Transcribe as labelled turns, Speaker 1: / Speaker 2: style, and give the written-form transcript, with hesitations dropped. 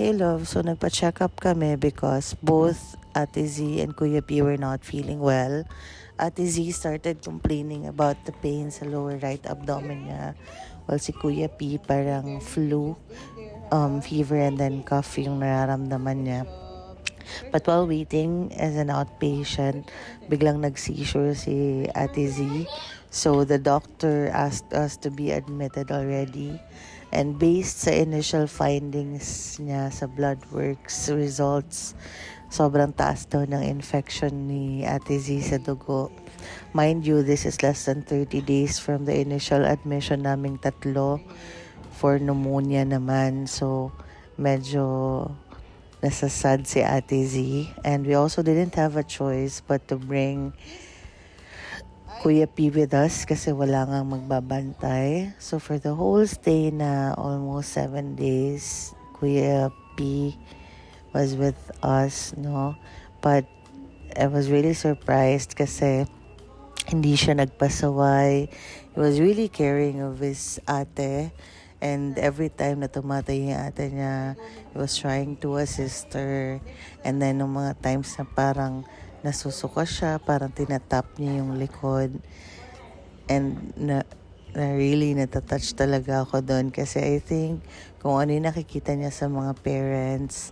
Speaker 1: Hey love, so nagpa-check up kami because both Ate Z and Kuya P were not feeling well. Ate Z started complaining about the pain sa lower right abdomen niya. While si Kuya P parang flu, fever and then cough yung nararamdaman niya. But while waiting as an outpatient, biglang nag-seizure si Ate Z. So the doctor asked us to be admitted already. And based sa initial findings niya sa blood works results, sobrang taas daw ng infection ni Ate Z sa dugo. Mind you, this is less than 30 days from the initial admission naming tatlo for pneumonia naman. So, medyo nasasad si Ate Z. And we also didn't have a choice but to bring Kuya P with us kasi wala nga magbabantay. So for the whole stay na almost 7 days, Kuya P was with us, no? But I was really surprised kasi hindi siya nagpasaway. He was really caring of his ate. And every time na tumatay yung ate niya, he was trying to assist her. And then, nung mga times na parang nasusuka siya, parang tinatap niya yung likod. And na really natatouch talaga ako doon kasi I think kung ano yung nakikita niya sa mga parents